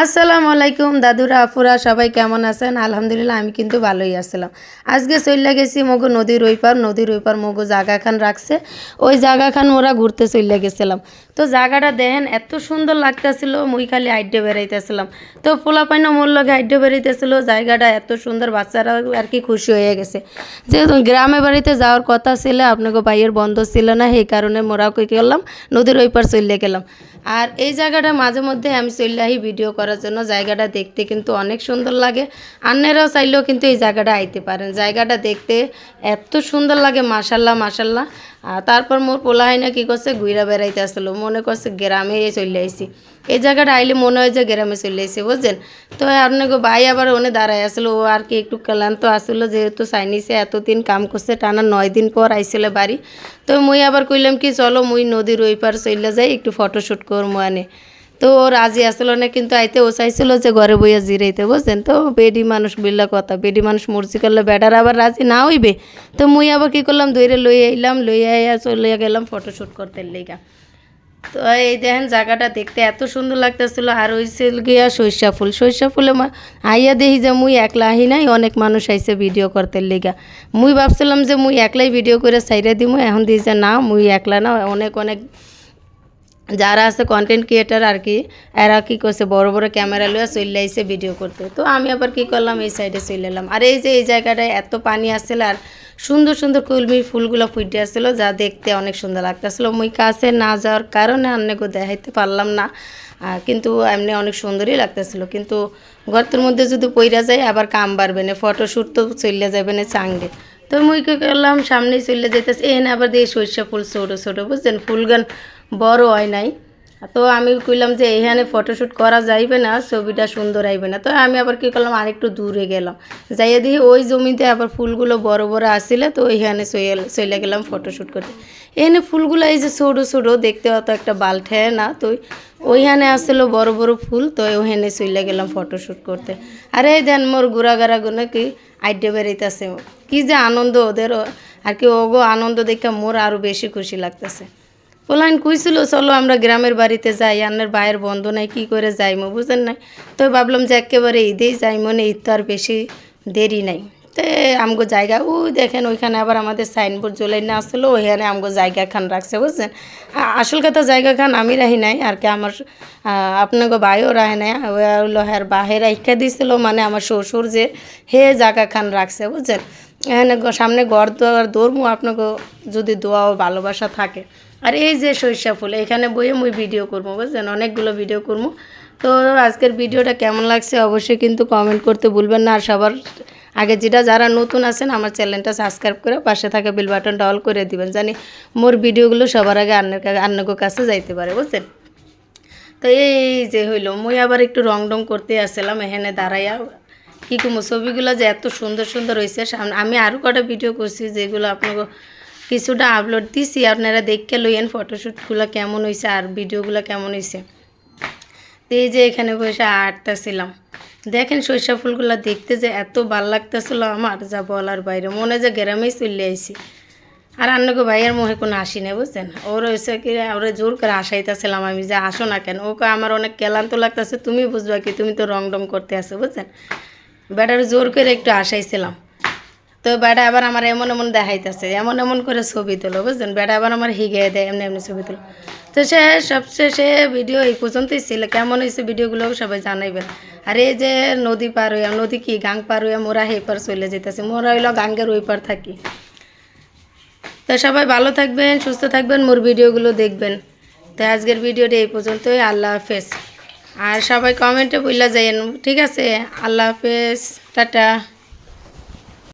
আসসালামু আলাইকুম দাদুরা আপুরা সবাই কেমন আছেন? আলহামদুলিল্লাহ আমি কিন্তু ভালোই আসছিলাম। আজকে চইলা গেছি মগো নদীর ওই পার মগো জাগা খান রাখছে, ওই জাগা খান মোরা ঘুরতে চইলা গেছিলাম। তো জায়গাটা দেখেন এত সুন্দর লাগতেছিল, মুই খালি আইডে বেড়াইতেছিলাম। তো পোলাপাইনও মোর লগে আইডে বেড়াইতেছিল, জায়গাটা এত সুন্দর, বাচ্চারা আর কি খুশি হয়ে গেছে। যেহেতু গ্রামে বাড়িতে যাওয়ার কথা ছিল, আপনাকে ভাইয়ের বন্ধ ছিল না, সেই কারণে মোরাও কী করলাম নদীর ওই পার চলে গেলাম। আর এই জায়গাটা মাঝে মধ্যে আমি চলে আসি ভিডিও করার জন্য। জায়গাটা দেখতে কিন্তু অনেক সুন্দর লাগে, আন্নেরাও চাইলেও কিন্তু এই জায়গাটা আইতে পারেন। জায়গাটা দেখতে এত সুন্দর লাগে, মাশাল্লাহ মাশাল্লাহ। আর তারপর মোর পোলাহাইনা কী করছে, ঘুরা বেড়াইতে আসলো, মনে করছে গ্রামে চলে আইসি। এই জায়গাটা আইলে মনে হয় যে গ্রামে চলে আইসি, বুঝছেন। তো আপনাকে ভাই আবার ওনে দাঁড়ায় আসলো, ও আর কি একটু ক্লান্ত আসলো, যেহেতু চাইনিসে এতদিন কাম করছে, টানা 9 দিন পর আইসলে বাড়ি। তো মুই আবার কইলাম কি চলো মুই নদীর ওই পার চলে যাই, একটু ফটোশ্যুট করবো আনে। তো ও রাজি আসলো না, কিন্তু আইতে ও চাইছিল যে ঘরে বইয়া জিরাইতে, বুঝছেন। তো বেডি মানুষ বিল্লা কথা, বেডি মানুষ মর্জি করলে বেটার আবার রাজি না হইবে। তো মুই আবার কী করলাম, দইরে লইয়া আইয়া চলে গেলাম ফটোশ্যুট করতে লেগা। তো এই দেখেন জায়গাটা দেখতে এত সুন্দর লাগতেছিল। আর হইছিল গিয়া সরিষা ফুলে আইয়া দেখি যে মুই একলা আহি নাই, অনেক মানুষ আইছে ভিডিও করতে লেগা। মুই ভাবছিলাম যে মুই একলাই ভিডিও করে সাইডে দিমু, এখন দিই যে না মুই একলা না, অনেক অনেক যারা আছে কন্টেন্ট ক্রিয়েটার আর কি, এরা কী করছে বড় বড় ক্যামেরা লইয়া চলে আইসে ভিডিও করতে। তো আমি আবার কী করলাম, এই সাইডে চলে এলাম। আর এই যে এই জায়গাটায় এত পানি আসছিল, আর সুন্দর সুন্দর কলমি ফুলগুলো ফুটে আসছিলো, যা দেখতে অনেক সুন্দর লাগতেছিলো। মুই কাছে না যাওয়ার কারণে আপনাকে দেখাইতে পারলাম না, কিন্তু এমনি অনেক সুন্দরই লাগতেছিলো। কিন্তু গর্তের মধ্যে যদি পইরা যায় আবার কাম বাড়বে না, ফটোশ্যুট তো চলে যাবে না চাঙ্গে। তো মুই কী করলাম, সামনেই চলে যেতেছে, এখানে আবার দিয়ে সরিষা ফুল ছোটো ছোটো, বুঝছেন, ফুলগান বড় হয় নাই। তো আমি কইলাম যে এখানে ফটোশ্যুট করা যাইবে না, ছবিটা সুন্দর আইবে না। তো আমি আবার কী করলাম, আরেকটু দূরে গেলাম, যাইয়া দেখি ওই জমিতে আবার ফুলগুলো বড় বড় আসলে, তো ওইখানে চলে গেলাম ফটোশ্যুট করতে। এখানে ফুলগুলো এই যে ছোটো ছোটো দেখতে, অত একটা বাল্টে না, তো ওইখানে আসছিলো বড় বড় ফুল, তো ওইখানে চলে গেলাম ফটোশ্যুট করতে। আর এই দেন মোর গুড়াগাড়াগুলো কি আইডে বেড়াইতেছে, কি যে আনন্দ ওদের, আর কি ওগো আনন্দ দেখে মোর আরও বেশি খুশি লাগতেছে। পোলাইন কইছিল চলো আমরা গ্রামের বাড়িতে যাই, আন্নের ভাইয়ের বন্ধ নাই, কী করে যাইমো, বুঝেন নাই। তো ভাবলাম যে একেবারে ঈদেই যাইমো না, ঈদ তো আর বেশি দেরি নাই। তো আমগো জায়গা ওই দেখেন, ওইখানে আবার আমাদের সাইনবোর্ড জ্বলাই না আসলো, ওইখানে আমগো জায়গা খান রাখছে, বুঝছেন। আসল কথা জায়গা খান আমি রাহি নাই, আর কি আমার আপনাকে ভাইও রাহে নাই, হলো হ্যার বাহে রাখা দিছিল, মানে আমার শ্বশুর যে হে জায়গা খান রাখছে, বুঝছেন। এখানে সামনে ঘর দোয়ার দৌড়মু, আপনাকে যদি দোয়া ও ভালোবাসা থাকে। আর এই যে সরিষা ফুল, এখানে বইয়ে মুই ভিডিও করবো, বুঝছেন, অনেকগুলো ভিডিও করবো। তো আজকের ভিডিওটা কেমন লাগছে অবশ্যই কিন্তু কমেন্ট করতে ভুলবেন না। আর সবার আগে যারা নতুন আছেন আমার চ্যানেলটা সাবস্ক্রাইব করে পাশে থাকা বেল বাটনটা অল করে দিবেন, জানি মোর ভিডিওগুলো সবার আগে আন্নের কাছে যাইতে পারে, বুঝছেন। তো এই যে হইলো, মুই আবার একটু রং ডং করতে আসছিলাম এখানে দাঁড়াইয়া। কী কমো ছবিগুলো যে এত সুন্দর সুন্দর হয়েছে, আমি আরও কটা ভিডিও করছি যেগুলো আপনাকে কিছুটা আপলোড দিছি, আপনারা দেখে লইয়েন ফটোশ্যুটগুলো কেমন হয়েছে আর ভিডিওগুলো কেমন হয়েছে। তো এই যে এখানে বসে আটতেছিলাম, দেখেন সরিষা ফুলগুলো দেখতে যে এত ভাল লাগতেছিল আমার, যা বলার বাইরে, মনে যে গ্রামেই চলে আইছি। আর আন্নাকে ভাইয়ের মুখে কোনো হাসি নেই, বুঝছেন। ওর হয়েছে কি, ওরা জোর করে হাসাইতেছিলাম আমি যে আসো না কেন, ওকে আমার অনেক ক্লান্ত লাগতেছে, তুমি বুঝবা কি, তুমি তো রং ডং করতে আসো, বুঝছেন। বেটার জোর করে একটু হাসাইছিলাম। তো বেটা আবার আমার এমন এমন দেখাইতেছে, এমন এমন করে ছবি তোলো, বুঝছেন। বেটা আবার আমার হিগে দেয় এমনি এমনি ছবি তোলো। তো সবশেষে ভিডিও এই পর্যন্তই ছিল। কেমন হয়েছে ভিডিওগুলো সবাই জানাইবেন। আর এই যে নদী পার হইয়া, নদী কি গাং পার হইয়া মোরা এই পার চলে যেতেছে, মোরা হইলো গাঙ্গের ওই পার থাকি। তো সবাই ভালো থাকবেন, সুস্থ থাকবেন, মোর ভিডিওগুলো দেখবেন। তো আজকের ভিডিওটা এই পর্যন্তই, আল্লাহ হাফেজ। আর সবাই কমেন্টে বইলা যাইয়েন, ঠিক আছে, আল্লাহ হাফেজ, টাটা।